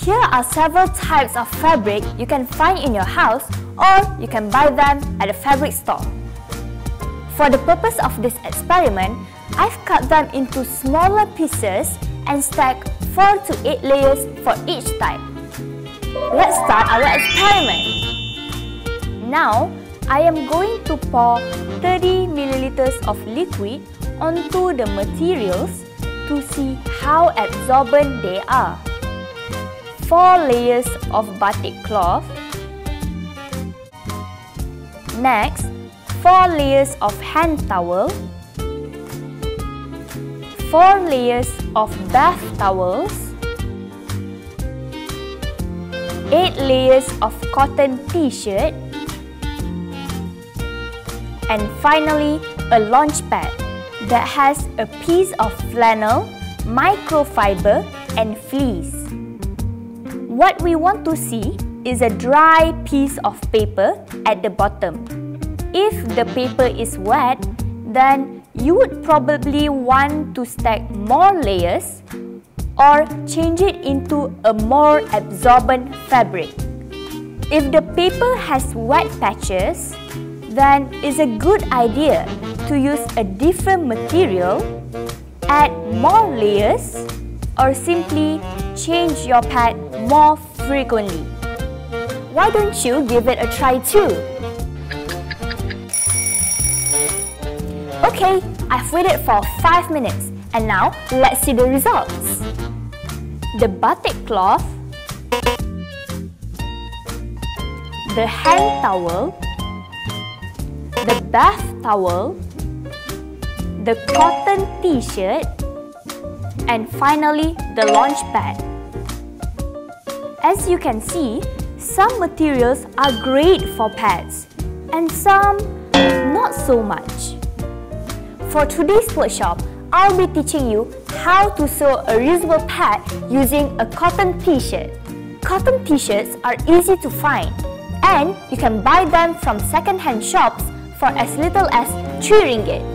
Here are several types of fabric you can find in your house or you can buy them at a fabric store. For the purpose of this experiment, I've cut them into smaller pieces and stacked 4 to 8 layers for each type. Let's start our experiment. Now, I am going to pour 30 milliliters of liquid onto the materials to see how absorbent they are. 4 layers of batik cloth. Next, 4 layers of hand towel, 4 layers of bath towels, 8 layers of cotton t-shirt, and finally a LaunchPad that has a piece of flannel, microfiber, and fleece. What we want to see is a dry piece of paper at the bottom. If the paper is wet, then you would probably want to stack more layers or change it into a more absorbent fabric. If the paper has wet patches, then it's a good idea to use a different material, add more layers, or simply change your pad more frequently. Why don't you give it a try too? Okay, I've waited for 5 minutes and now let's see the results. The batik cloth, the hand towel, the bath towel, the cotton t-shirt, and finally the LaunchPad. As you can see, some materials are great for pads and some not so much. For today's workshop, I'll be teaching you how to sew a reusable pad using a cotton t-shirt. Cotton t-shirts are easy to find and you can buy them from second-hand shops for as little as 3 ringgit.